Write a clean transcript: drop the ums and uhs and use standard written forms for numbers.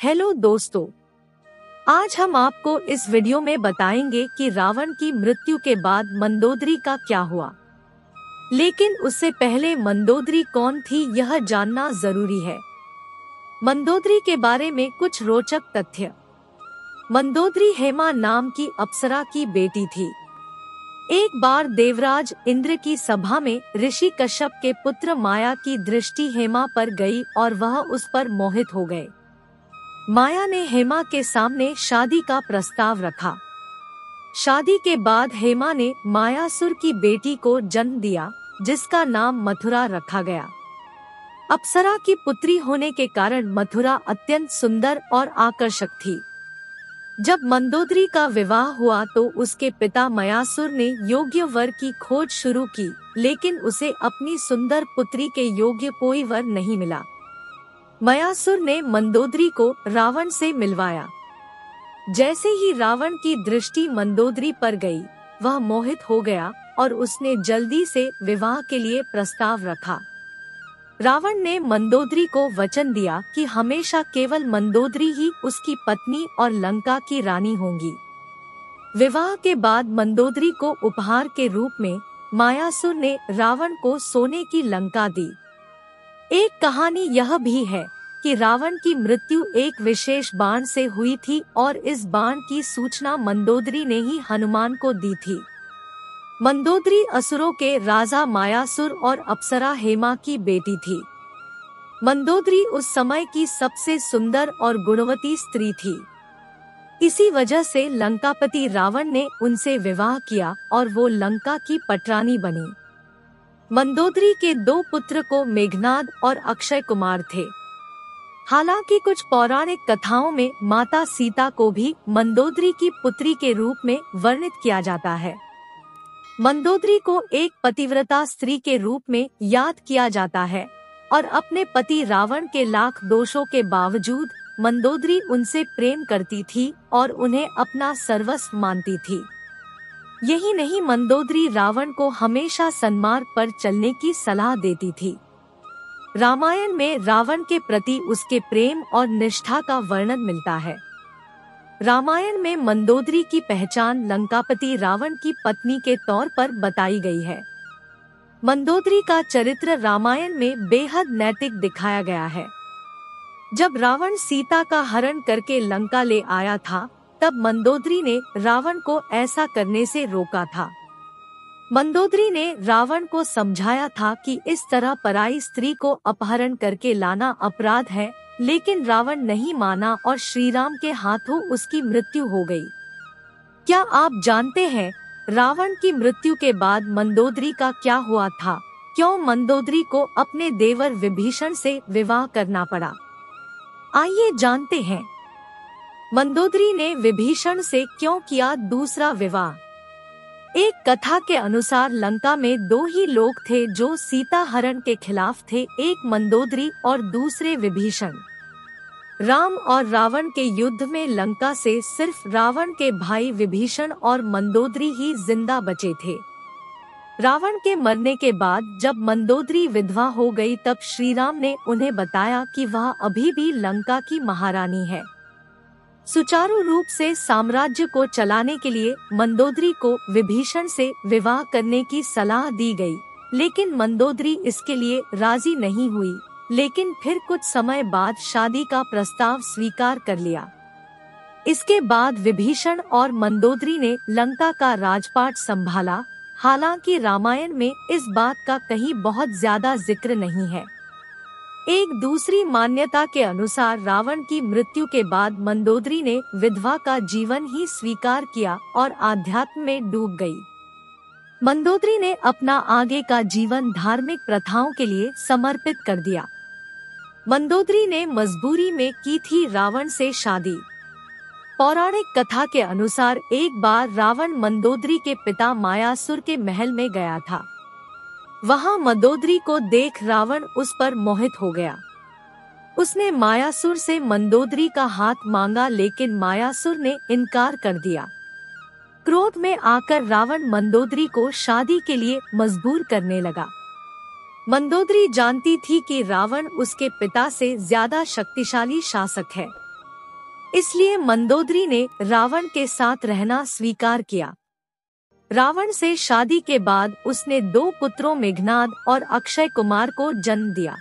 Hello दोस्तों, आज हम आपको इस वीडियो में बताएंगे कि रावण की मृत्यु के बाद मंदोदरी का क्या हुआ। लेकिन उससे पहले मंदोदरी कौन थी यह जानना जरूरी है। मंदोदरी के बारे में कुछ रोचक तथ्य। मंदोदरी हेमा नाम की अप्सरा की बेटी थी। एक बार देवराज इंद्र की सभा में ऋषि कश्यप के पुत्र माया की दृष्टि हेमा पर गई और वह उस पर मोहित हो गए। माया ने हेमा के सामने शादी का प्रस्ताव रखा। शादी के बाद हेमा ने मायासुर की बेटी को जन्म दिया, जिसका नाम मथुरा रखा गया। अप्सरा की पुत्री होने के कारण मथुरा अत्यंत सुंदर और आकर्षक थी। जब मंदोदरी का विवाह हुआ तो उसके पिता मयासुर ने योग्य वर की खोज शुरू की, लेकिन उसे अपनी सुंदर पुत्री के योग्य कोई वर नहीं मिला। मयासुर ने मंदोदरी को रावण से मिलवाया। जैसे ही रावण की दृष्टि मंदोदरी पर गई, वह मोहित हो गया और उसने जल्दी से विवाह के लिए प्रस्ताव रखा। रावण ने मंदोदरी को वचन दिया कि हमेशा केवल मंदोदरी ही उसकी पत्नी और लंका की रानी होंगी। विवाह के बाद मंदोदरी को उपहार के रूप में मायासुर ने रावण को सोने की लंका दी। एक कहानी यह भी है कि रावण की मृत्यु एक विशेष बाण से हुई थी और इस बाण की सूचना मंदोदरी ने ही हनुमान को दी थी। मंदोदरी असुरों के राजा मायासुर और अप्सरा हेमा की बेटी थी। मंदोदरी उस समय की सबसे सुंदर और गुणवती स्त्री थी। इसी वजह से लंकापति रावण ने उनसे विवाह किया और वो लंका की पटरानी बनी। मंदोदरी के दो पुत्र को मेघनाद और अक्षय कुमार थे। हालांकि कुछ पौराणिक कथाओं में माता सीता को भी मंदोदरी की पुत्री के रूप में वर्णित किया जाता है। मंदोदरी को एक पतिव्रता स्त्री के रूप में याद किया जाता है और अपने पति रावण के लाख दोषों के बावजूद मंदोदरी उनसे प्रेम करती थी और उन्हें अपना सर्वस्व मानती थी। यही नहीं, मंदोदरी रावण को हमेशा सन्मार्ग पर चलने की सलाह देती थी। रामायण में रावण के प्रति उसके प्रेम और निष्ठा का वर्णन मिलता है। रामायण में मंदोदरी की पहचान लंकापति रावण की पत्नी के तौर पर बताई गई है। मंदोदरी का चरित्र रामायण में बेहद नैतिक दिखाया गया है। जब रावण सीता का हरण करके लंका ले आया था, तब मंदोदरी ने रावण को ऐसा करने से रोका था। मंदोदरी ने रावण को समझाया था कि इस तरह पराई स्त्री को अपहरण करके लाना अपराध है, लेकिन रावण नहीं माना और श्रीराम के हाथों उसकी मृत्यु हो गई। क्या आप जानते हैं रावण की मृत्यु के बाद मंदोदरी का क्या हुआ था? क्यों मंदोदरी को अपने देवर विभीषण से विवाह करना पड़ा? आइए जानते हैं। मंदोदरी ने विभीषण से क्यों किया दूसरा विवाह? एक कथा के अनुसार लंका में दो ही लोग थे जो सीता हरण के खिलाफ थे, एक मंदोदरी और दूसरे विभीषण। राम और रावण के युद्ध में लंका से सिर्फ रावण के भाई विभीषण और मंदोदरी ही जिंदा बचे थे। रावण के मरने के बाद जब मंदोदरी विधवा हो गई, तब श्रीराम ने उन्हें बताया कि वह अभी भी लंका की महारानी है। सुचारू रूप से साम्राज्य को चलाने के लिए मंदोदरी को विभीषण से विवाह करने की सलाह दी गई, लेकिन मंदोदरी इसके लिए राजी नहीं हुई। लेकिन फिर कुछ समय बाद शादी का प्रस्ताव स्वीकार कर लिया। इसके बाद विभीषण और मंदोदरी ने लंका का राजपाट संभाला। हालांकि रामायण में इस बात का कहीं बहुत ज्यादा जिक्र नहीं है। एक दूसरी मान्यता के अनुसार रावण की मृत्यु के बाद मंदोदरी ने विधवा का जीवन ही स्वीकार किया और आध्यात्म में डूब गई। मंदोदरी ने अपना आगे का जीवन धार्मिक प्रथाओं के लिए समर्पित कर दिया। मंदोदरी ने मजबूरी में की थी रावण से शादी। पौराणिक कथा के अनुसार एक बार रावण मंदोदरी के पिता मायासुर के महल में गया था। वहां मंदोदरी को देख रावण उस पर मोहित हो गया। उसने मायासुर से मंदोदरी का हाथ मांगा, लेकिन मायासुर ने इनकार कर दिया। क्रोध में आकर रावण मंदोदरी को शादी के लिए मजबूर करने लगा। मंदोदरी जानती थी कि रावण उसके पिता से ज्यादा शक्तिशाली शासक है। इसलिए मंदोदरी ने रावण के साथ रहना स्वीकार किया। रावण से शादी के बाद उसने 2 पुत्रों मेघनाद और अक्षय कुमार को जन्म दिया।